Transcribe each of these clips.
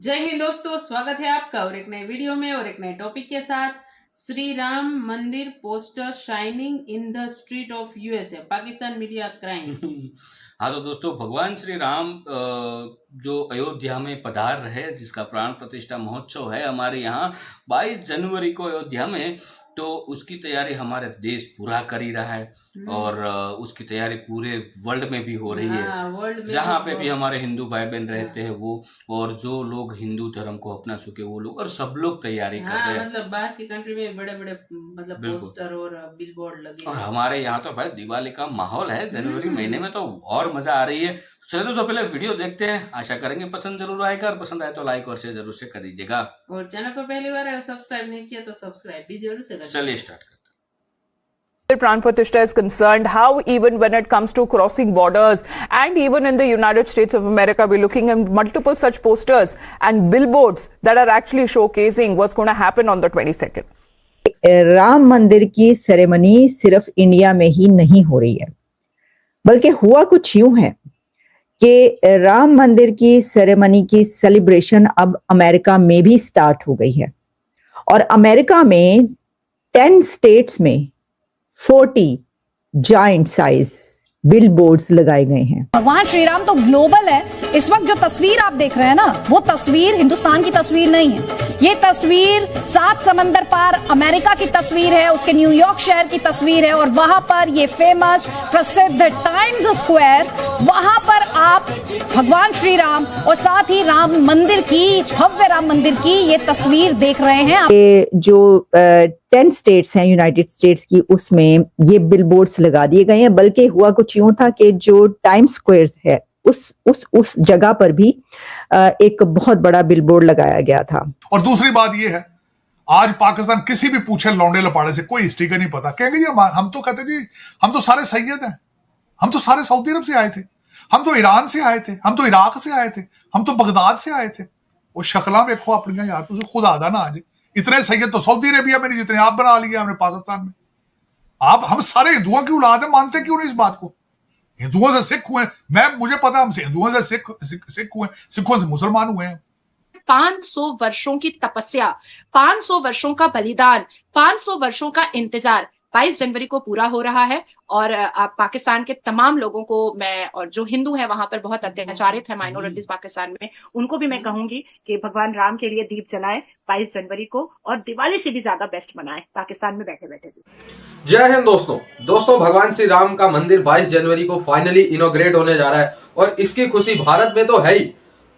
जय हिंद दोस्तों, स्वागत है आपका और एक नए वीडियो में और एक नए टॉपिक के साथ। श्री राम मंदिर poster shining in the street of USA, Pakistan media crime. हाँ तो दोस्तों, भगवान श्री राम जो अयोध्या में पधार रहे, जिसका प्राण प्रतिष्ठा महोत्सव है हमारे यहाँ 22 जनवरी को अयोध्या में, तो उसकी तैयारी हमारे देश पूरा कर ही रहा है और उसकी तैयारी पूरे वर्ल्ड में भी हो रही है। वर्ल्ड में जहाँ पे भी हमारे हिंदू भाई बहन रहते हैं वो, और जो लोग हिंदू धर्म को अपना चुके वो लोग, और सब लोग तैयारी कर रहे हैं। मतलब बाहर की कंट्री में बड़े बड़े मतलब पोस्टर और बिलबोर्ड लगे, और हमारे यहाँ तो भाई दिवाली का माहौल है। जनवरी महीने में तो और मजा आ रही है। चलो दोस्तों, पहले वीडियो देखते हैं। आशा करेंगे पसंद जरूर आएगा, और पसंद आए तो लाइक और शेयर जरूर से कर दीजिएगा। और चैनल पर पहली बार है सब्सक्राइब नहीं किया तो सब्सक्राइब भी जरूर से करें। चलिए स्टार्ट करते हैं। Pran Pratishtha is concerned, how even when it comes to crossing borders and even in the United States of America, we're looking at multiple such posters and billboards that are actually showcasing what's going to happen on the 22nd. Ram मंदिर की ceremony सिर्फ India में ही नहीं हो रही है, बल्कि हुआ कुछ यूं है कि राम मंदिर की सेरेमनी की सेलिब्रेशन अब अमेरिका में भी स्टार्ट हो गई है। और अमेरिका में 10 स्टेट्स में 40 जायंट साइज बिलबोर्ड्स लगाए गए हैं। भगवान श्री राम तो ग्लोबल है। इस वक्त जो तस्वीर आप देख रहे हैं ना, वो तस्वीर हिंदुस्तान की तस्वीर नहीं है। ये तस्वीर 7 समंदर पार अमेरिका की तस्वीर है, उसके न्यूयॉर्क शहर की तस्वीर है। और वहां पर ये फेमस प्रसिद्ध टाइम्स स्क्वायर, वहां पर आप भगवान श्री राम और साथ ही राम मंदिर की, भव्य राम मंदिर की ये तस्वीर देख रहे हैं। ये जो 10 स्टेट्स हैं यूनाइटेड स्टेट्स की, उसमें ये बिलबोर्ड्स लगा दिए गए हैं। बल्कि हुआ कुछ यूं था कि जो टाइम्स स्क्वायर है उस जगह पर भी एक बहुत बड़ा बिलबोर्ड लगाया गया था। और दूसरी बात ये है, आज पाकिस्तान किसी भी पूछे लौंडे लपाड़े से कोई हिस्ट्री का नहीं पता, कहेंगे जी हम तो कहते जी हम तो सारे सैयद हैं, हम तो सारे सऊदी अरब से आए थे, हम तो ईरान से आए थे, हम तो इराक से आए थे, हम तो बगदाद से आए थे। वो शक्ला देखो अपनी यार, तुझे खुद आदा ना आज। इतने सैयद तो सऊदी अरेबिया में नहीं जितने आप बना लिए हमने पाकिस्तान में। आप हम सारे हिंदुओं की औलाद है, मानते क्यों नहीं इस बात को? हिंदुओं से सिख हुए, मुझे पता हम हिंदुओं से सिख हुए, सिखों से मुसलमान हुए हैं। 500 वर्षों की तपस्या, 500 वर्षों का बलिदान, 500 वर्षों का इंतजार 22 जनवरी को पूरा हो रहा है। और पाकिस्तान के तमाम लोगों को मैं, और जो हिंदू हैं वहां पर बहुत अत्याचारित है माइनॉरिटीज पाकिस्तान में, उनको भी मैं कहूंगी कि भगवान राम के लिए दीप जलाएं 22 जनवरी को, और दिवाली से भी ज्यादा बेस्ट मनाएं पाकिस्तान में बैठे बैठे भी। जय हिंद दोस्तों, भगवान श्री राम का मंदिर 22 जनवरी को फाइनली इनॉग्रेट होने जा रहा है और इसकी खुशी भारत में तो है ही।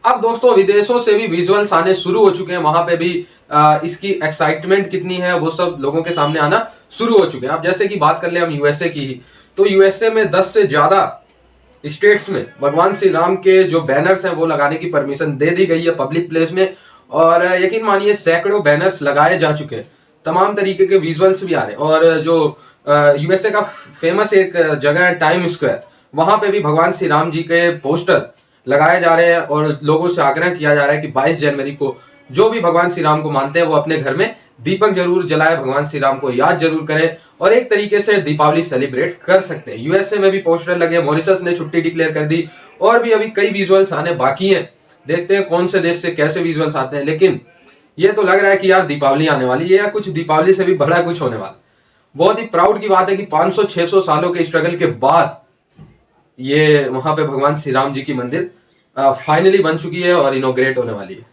अब दोस्तों, विदेशों से भी विजुअल्स आने शुरू हो चुके हैं। वहां पे भी इसकी एक्साइटमेंट कितनी है वो सब लोगों के सामने आना शुरू हो चुके हैं। अब जैसे कि बात कर ले हम यूएसए की ही, तो यूएसए में 10 से ज्यादा स्टेट्स में भगवान श्री राम के जो बैनर्स हैं वो लगाने की परमिशन दे दी गई है पब्लिक प्लेस में। और यकीन मानिए सैकड़ों बैनर्स लगाए जा चुके हैं, तमाम तरीके के विजुअल्स भी आ रहे हैं। और जो यूएसए का फेमस एक जगह है टाइम स्क्वायर, वहां पे भी भगवान श्री राम जी के पोस्टर लगाए जा रहे हैं और लोगों से आग्रह किया जा रहा है कि 22 जनवरी को जो भी भगवान श्री राम को मानते हैं वो अपने घर में दीपक जरूर जलाए, भगवान श्री राम को याद जरूर करें और एक तरीके से दीपावली सेलिब्रेट कर सकते हैं। यूएसए में भी पोस्टर लगे, मॉरिशस ने छुट्टी डिक्लेयर कर दी, और भी अभी कई विजुअल्स आने बाकी हैं। देखते हैं कौन से देश से कैसे विजुअल्स आते हैं। लेकिन ये तो लग रहा है कि यार दीपावली आने वाली है, या कुछ दीपावली से भी बड़ा कुछ होने वाला। बहुत ही प्राउड की बात है कि 500-600 सालों के स्ट्रगल के बाद ये वहां पे भगवान श्री राम जी की मंदिर फाइनली बन चुकी है और इनॉग्रेट होने वाली है।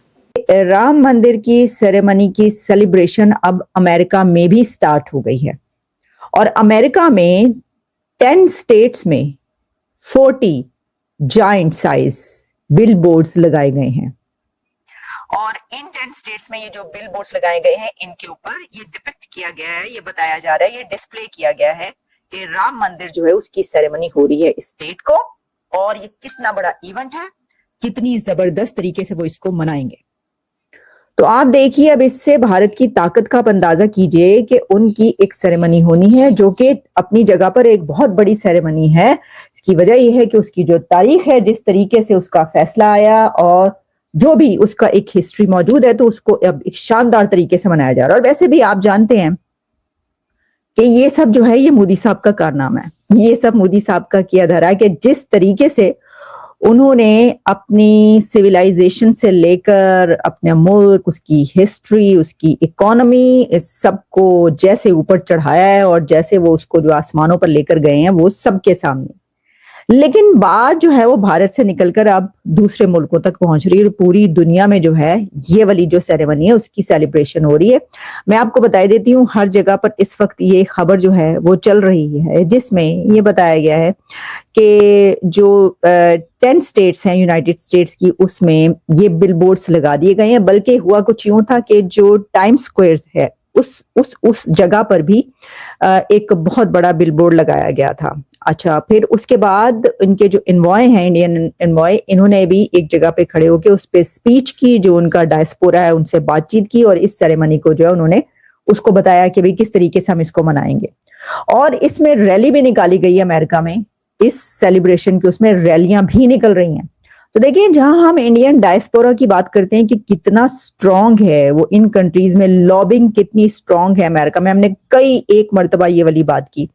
राम मंदिर की सेरेमनी की सेलिब्रेशन अब अमेरिका में भी स्टार्ट हो गई है। और अमेरिका में 10 स्टेट्स में 40 जायंट साइज बिलबोर्ड्स लगाए गए हैं। और इन 10 स्टेट्स में ये जो बिलबोर्ड्स लगाए गए हैं, इनके ऊपर ये डिपिक्ट किया गया है, ये बताया जा रहा है, ये डिस्प्ले किया गया है कि राम मंदिर जो है उसकी सेरेमनी हो रही है इस स्टेट को, और ये कितना बड़ा इवेंट है, कितनी जबरदस्त तरीके से वो इसको मनाएंगे। तो आप देखिए, अब इससे भारत की ताकत का अंदाजा कीजिए कि उनकी एक सेरेमनी होनी है जो कि अपनी जगह पर एक बहुत बड़ी सेरेमनी है। इसकी वजह यह है कि उसकी जो तारीख है, जिस तरीके से उसका फैसला आया और जो भी उसका एक हिस्ट्री मौजूद है, तो उसको अब एक शानदार तरीके से मनाया जा रहा है। और वैसे भी आप जानते हैं कि ये सब जो है ये मोदी साहब का कारनामा है, ये सब मोदी साहब का किया धरा है कि जिस तरीके से उन्होंने अपनी सिविलाइजेशन से लेकर अपने मुल्क, उसकी हिस्ट्री, उसकी इकोनॉमी, इस सब को जैसे ऊपर चढ़ाया है और जैसे वो उसको जो आसमानों पर लेकर गए हैं वो सबके सामने। लेकिन बात जो है वो भारत से निकलकर अब दूसरे मुल्कों तक पहुंच रही है और पूरी दुनिया में जो है ये वाली जो सेरेमनी है उसकी सेलिब्रेशन हो रही है। मैं आपको बता देती हूँ, हर जगह पर इस वक्त ये खबर जो है वो चल रही है जिसमें ये बताया गया है कि जो 10 स्टेट्स हैं यूनाइटेड स्टेट्स की, उसमें ये बिलबोर्ड्स लगा दिए गए हैं। बल्कि हुआ कुछ यूं था कि जो टाइम स्क्वायर है उस जगह पर भी एक बहुत बड़ा बिलबोर्ड लगाया गया था। अच्छा, फिर उसके बाद इनके जो इन्वॉय हैं, इंडियन इन्वॉय, इन्होंने भी एक जगह पे खड़े होकर उस पे स्पीच की, जो उनका डायस्पोरा है उनसे बातचीत की और इस सेरेमनी को जो है उन्होंने उसको बताया कि भाई किस तरीके से हम इसको मनाएंगे। और इसमें रैली भी निकाली गई है अमेरिका में, इस सेलिब्रेशन की उसमें रैलियां भी निकल रही हैं। तो देखिए, जहां हम इंडियन डायस्पोरा की बात करते हैं कि कितना स्ट्रांग है वो इन कंट्रीज में, लॉबिंग कितनी स्ट्रांग है अमेरिका में, हमने कई एक मर्तबा ये वाली बात की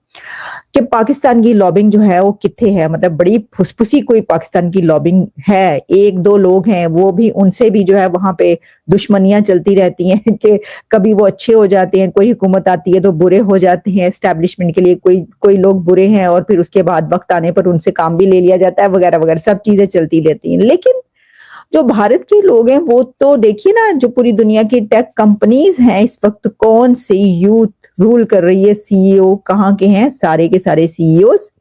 कि पाकिस्तान की लॉबिंग जो है वो कितने है, मतलब बड़ी फुसफुसी कोई पाकिस्तान की लॉबिंग है। एक दो लोग हैं, वो भी उनसे भी जो है वहां पे दुश्मनियां चलती रहती हैं कि कभी वो अच्छे हो जाते हैं, कोई हुकूमत आती है तो बुरे हो जाते हैं, एस्टेब्लिशमेंट के लिए कोई लोग बुरे हैं और फिर उसके बाद वक्त आने पर उनसे काम भी ले लिया जाता है वगैरह वगैरह, सब चीजें चलती रहती हैं। लेकिन जो भारत के लोग हैं वो तो देखिए ना, जो पूरी दुनिया की टेक कंपनीज हैं इस वक्त कौन सी यूथ रूल कर रही है, सीईओ कहाँ के हैं, सारे के सारे सीईओस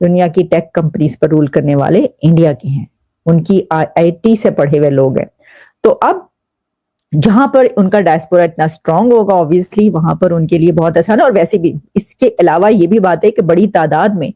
दुनिया की टेक कंपनीज पर रूल करने वाले इंडिया के हैं, उनकी आईटी से पढ़े हुए लोग हैं। तो अब जहां पर उनका डायस्पोरा इतना स्ट्रांग होगा, ऑब्वियसली वहां पर उनके लिए बहुत आसान है। और वैसे भी इसके अलावा ये भी बात है कि बड़ी तादाद में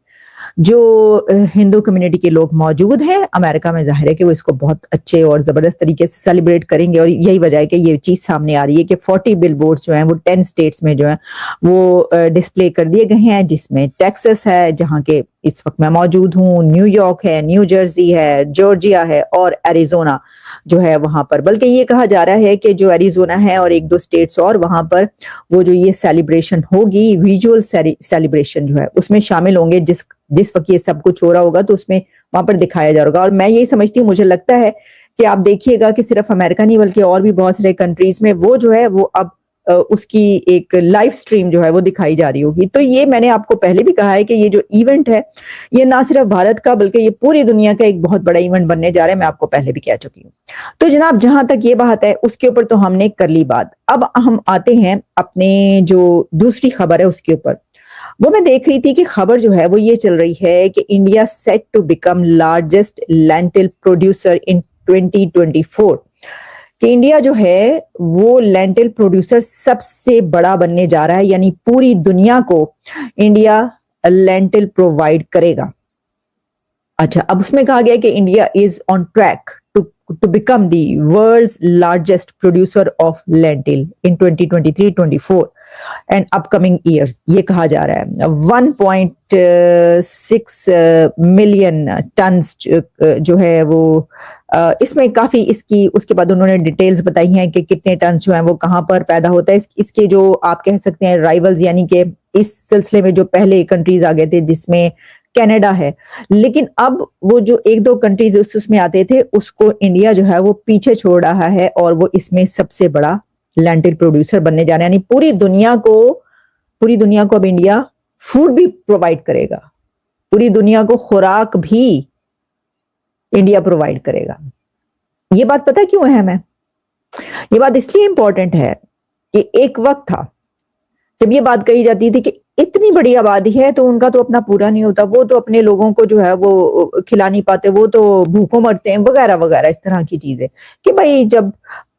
जो हिंदू कम्युनिटी के लोग मौजूद हैं अमेरिका में, जाहिर है कि वो इसको बहुत अच्छे और जबरदस्त तरीके से सेलिब्रेट करेंगे। और यही वजह है कि ये चीज सामने आ रही है कि 40 बिलबोर्ड्स जो हैं वो 10 स्टेट्स में जो है वो डिस्प्ले कर दिए गए हैं, जिसमें टेक्सास है जहां के इस वक्त मैं मौजूद हूँ, न्यूयॉर्क है, न्यू जर्सी है, जॉर्जिया है और एरिजोना जो है वहां पर। बल्कि ये कहा जा रहा है कि जो एरिजोना है और एक दो स्टेट्स और, वहां पर वो जो ये सेलिब्रेशन होगी, विजुअल सेलिब्रेशन जो है उसमें शामिल होंगे। जिस वक्त ये सब कुछ हो रहा होगा तो उसमें वहां पर दिखाया जा रहा होगा। और मैं यही समझती हूँ, मुझे लगता है कि आप देखिएगा कि सिर्फ अमेरिका नहीं बल्कि और भी बहुत सारे कंट्रीज में वो जो है वो अब उसकी एक लाइव स्ट्रीम जो है वो दिखाई जा रही होगी। तो ये मैंने आपको पहले भी कहा है कि ये जो इवेंट है ये ना सिर्फ भारत का बल्कि ये पूरी दुनिया का एक बहुत बड़ा इवेंट बनने जा रहा है, मैं आपको पहले भी कह चुकी हूँ। तो जनाब, जहां तक ये बात है उसके ऊपर तो हमने कर ली बात। अब हम आते हैं अपने जो दूसरी खबर है उसके ऊपर। वो मैं देख रही थी कि खबर जो है वो ये चल रही है कि India set to become largest lentil producer in 2024, कि इंडिया जो है वो लेंटिल प्रोड्यूसर सबसे बड़ा बनने जा रहा है, यानी पूरी दुनिया को इंडिया लेंटिल प्रोवाइड करेगा। अच्छा, अब उसमें कहा गया कि India is on track to become the world's largest producer of lentil in 2023-24 and upcoming years, ये कहा जा रहा है। 1.6 मिलियन टन्स जो है वो इसमें काफी इसकी, उसके बाद उन्होंने डिटेल्स बताई हैं कि कितने टन जो है वो कहाँ पर पैदा होता है। इसके जो आप कह सकते हैं राइवल्स, यानी कि इस सिलसिले में जो पहले कंट्रीज आ गए थे जिसमें कनाडा है, लेकिन अब वो जो एक दो कंट्रीज उसमें आते थे उसको इंडिया जो है वो पीछे छोड़ रहा है और वो इसमें सबसे बड़ा लेंटिल प्रोड्यूसर बनने जा रहा है। यानी पूरी दुनिया को अब इंडिया फूड भी प्रोवाइड करेगा, पूरी दुनिया को खुराक भी इंडिया प्रोवाइड करेगा। ये बात पता क्यों अहम है? ये बात इसलिए इंपॉर्टेंट है कि एक वक्त था जब ये बात कही जाती थी कि इतनी बड़ी आबादी है तो उनका तो अपना पूरा नहीं होता, वो तो अपने लोगों को जो है वो खिला नहीं पाते, वो तो भूखों मरते हैं वगैरह वगैरह, इस तरह की चीजें। कि भाई जब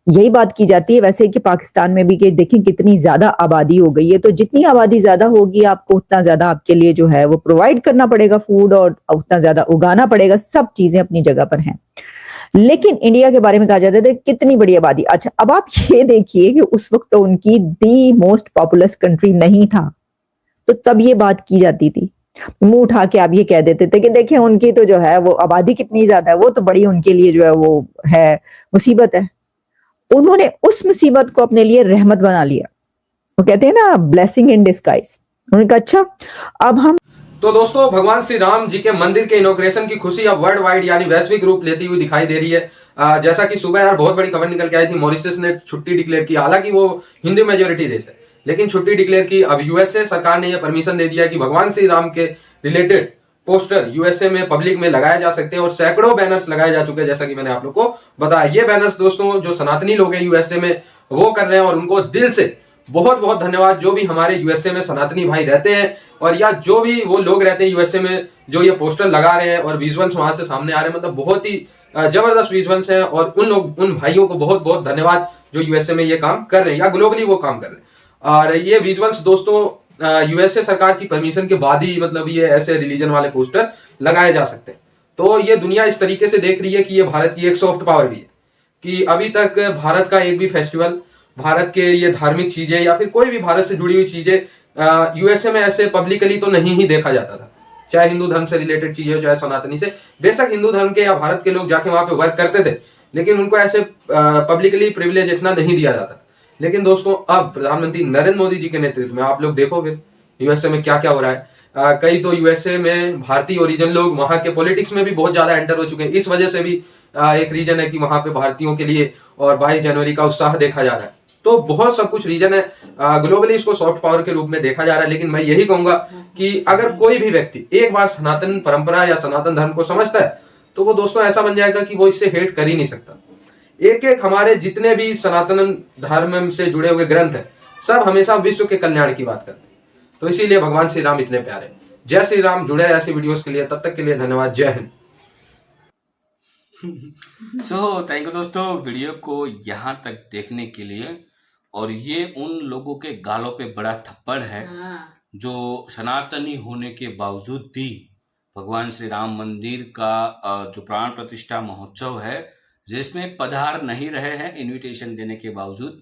यही बात की जाती है, वैसे कि पाकिस्तान में भी कि देखें कितनी ज्यादा आबादी हो गई है, तो जितनी आबादी ज्यादा होगी आपको उतना ज्यादा आपके लिए जो है वो प्रोवाइड करना पड़ेगा फूड और उतना ज्यादा उगाना पड़ेगा। सब चीजें अपनी जगह पर हैं। लेकिन इंडिया के बारे में कहा जाता है कितनी बड़ी आबादी। अच्छा, अब आप ये देखिए कि उस वक्त तो उनकी दी मोस्ट पॉपुलस कंट्री नहीं था, तो तब ये बात की जाती थी, मुंह उठा के आप ये कह देते थे कि देखें उनकी तो जो है वो आबादी कितनी ज्यादा है, वो तो बड़ी उनके लिए जो है वो है मुसीबत है। उन्होंने उस मुसीबत को अपने लिए रहमत बना लिया। वो कहते हैं ना, ब्लेसिंग इन डिस्गाइज। उन्होंने कहा अच्छा अब हम तो दोस्तों भगवान श्री राम जी के मंदिर के इनॉग्रेशन की खुशी अब वर्ल्ड वाइड यानी वैश्विक रूप लेती हुई दिखाई दे रही है। जैसा कि सुबह यार बहुत बड़ी खबर निकल के आई थी, मॉरिशस ने छुट्टी डिक्लेयर की, हालांकि वो हिंदू मेजोरिटी देश है लेकिन छुट्टी डिक्लेयर की। अब यूएसए सरकार ने यह परमिशन दे दिया कि भगवान श्री राम के रिलेटेड पोस्टर यूएसए में पब्लिक में लगाए जा सकते हैं और सैकड़ों बैनर्स लगाए जा चुके हैं, जैसा कि मैंने आप लोग को बताया। ये बैनर्स दोस्तों जो सनातनी लोग हैं यूएसए में वो कर रहे हैं और उनको दिल से बहुत बहुत धन्यवाद। जो भी हमारे यूएसए में सनातनी भाई रहते हैं और या जो भी वो लोग रहते हैं यूएसए में जो ये पोस्टर लगा रहे हैं और विजुअल्स वहां से सामने आ रहे हैं, मतलब बहुत ही जबरदस्त विजुअल्स हैं और उन भाइयों को बहुत बहुत धन्यवाद जो यूएसए में ये काम कर रहे हैं या ग्लोबली वो काम कर रहे हैं। और ये विजुअल्स दोस्तों यूएसए सरकार की परमिशन के बाद ही मतलब ये ऐसे रिलीजन वाले पोस्टर लगाए जा सकते हैं। तो ये दुनिया इस तरीके से देख रही है कि ये भारत की एक सॉफ्ट पावर भी है कि अभी तक भारत का एक भी फेस्टिवल, भारत के ये धार्मिक चीजें या फिर कोई भी भारत से जुड़ी हुई चीजें यूएसए में ऐसे पब्लिकली तो नहीं ही देखा जाता था, चाहे हिंदू धर्म से रिलेटेड चीजें हो चाहे सनातनी से। बेशक हिंदू धर्म के या भारत के लोग जाके वहां पे वर्क करते थे लेकिन उनको ऐसे पब्लिकली प्रिविलेज इतना नहीं दिया जाता। लेकिन दोस्तों अब प्रधानमंत्री नरेंद्र मोदी जी के नेतृत्व में आप लोग देखोगे यूएसए में क्या क्या हो रहा है। कई तो यूएसए में भारतीय ओरिजिन लोग वहां के पॉलिटिक्स में भी बहुत ज्यादा एंटर हो चुके हैं। इस वजह से भी एक रीजन है कि वहां पे भारतीयों के लिए और 22 जनवरी का उत्साह देखा जा रहा है। तो बहुत सब कुछ रीजन है, ग्लोबली इसको सॉफ्ट पावर के रूप में देखा जा रहा है। लेकिन मैं यही कहूंगा कि अगर कोई भी व्यक्ति एक बार सनातन परंपरा या सनातन धर्म को समझता है तो वो दोस्तों ऐसा बन जाएगा कि वो इससे हेट कर ही नहीं सकता। एक एक हमारे जितने भी सनातन धर्म से जुड़े हुए ग्रंथ हैं सब हमेशा विश्व के कल्याण की बात करते हैं। तो इसीलिए भगवान श्री राम इतने प्यारे। जय श्री राम। जुड़े ऐसी वीडियोस के लिए, तब तक के लिए धन्यवाद। जय हिंद। थैंक यू दोस्तों वीडियो को यहाँ तक देखने के लिए। और ये उन लोगों के गालों पे बड़ा थप्पड़ है जो सनातनी होने के बावजूद भी भगवान श्री राम मंदिर का जो प्राण प्रतिष्ठा महोत्सव है जिसमें पधार नहीं रहे हैं इनविटेशन देने के बावजूद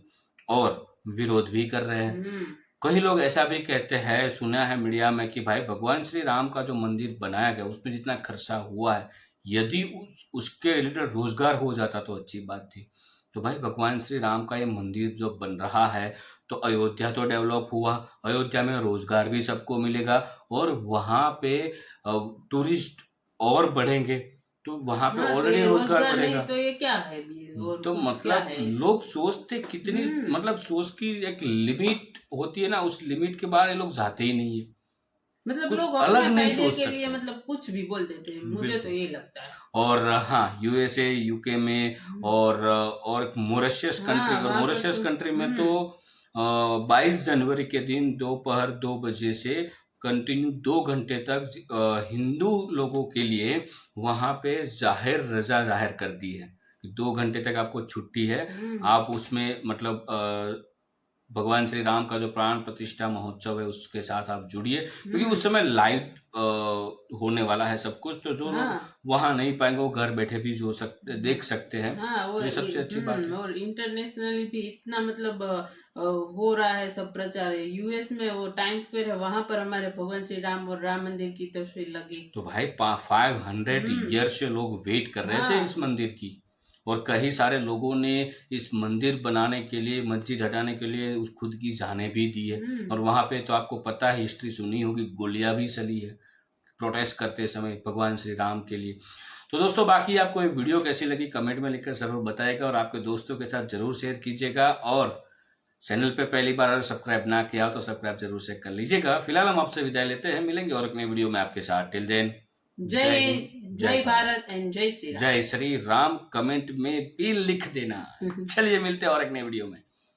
और विरोध भी कर रहे हैं। कई लोग ऐसा भी कहते हैं, सुना है मीडिया में, कि भाई भगवान श्री राम का जो मंदिर बनाया गया उसमें जितना खर्चा हुआ है यदि उसके रिलेटेड रोजगार हो जाता तो अच्छी बात थी। तो भाई भगवान श्री राम का ये मंदिर जो बन रहा है तो अयोध्या तो डेवलप हुआ, अयोध्या में रोजगार भी सबको मिलेगा और वहाँ पे टूरिस्ट और बढ़ेंगे तो वहाँ पे ऑलरेडी रोजगार बढ़ेगा। तो ये क्या है तो मतलब लोग सोचते कितनी मतलब सोच की एक लिमिट होती है ना, उस लिमिट के बाहर ये लोग जाते ही नहीं है। मतलब लोग अलग नहीं सोच के लिए मतलब कुछ भी बोल देते हैं, मुझे तो यही लगता है। और हाँ यूएसए यूके में और मॉरिशस कंट्री, और मॉरिशस कंट्री में तो 22 जनवरी के दिन दोपहर 2 बजे से कंटिन्यू 2 घंटे तक हिंदू लोगों के लिए वहाँ पे जाहिर रजा जाहिर कर दी है। 2 घंटे तक आपको छुट्टी है, आप उसमें मतलब भगवान श्री राम का जो प्राण प्रतिष्ठा महोत्सव है उसके साथ आप जुड़िए क्योंकि उस समय लाइव होने वाला है सब कुछ। तो जो लोग वहाँ नहीं पाएंगे वो घर बैठे भी देख सकते हैं। ये सबसे अच्छी बात है। और इंटरनेशनली भी इतना मतलब हो रहा है सब प्रचार है। यूएस में वो टाइम स्क्वायर है, वहां पर हमारे भगवान श्री राम और राम मंदिर की तस्वीर लगी। तो भाई 500 ईयर से लोग वेट कर रहे थे इस मंदिर की और कई सारे लोगों ने इस मंदिर बनाने के लिए, मस्जिद हटाने के लिए खुद की जानें भी दी है। और वहाँ पे तो आपको पता है, हिस्ट्री सुनी होगी, गोलियां भी चली है प्रोटेस्ट करते समय भगवान श्री राम के लिए। तो दोस्तों बाकी आपको ये वीडियो कैसी लगी कमेंट में लिखकर जरूर बताइएगा और आपके दोस्तों के साथ जरूर शेयर कीजिएगा। और चैनल पे पहली बार अगर सब्सक्राइब ना किया हो तो सब्सक्राइब जरूर से कर लीजिएगा। फिलहाल हम आपसे विदाई लेते हैं, मिलेंगे और एक नई वीडियो में आपके साथ। टिल देन जय भारत एंड जय श्री राम। जय श्री राम कमेंट में भी लिख देना। चलिए मिलते हैं और एक नई वीडियो में।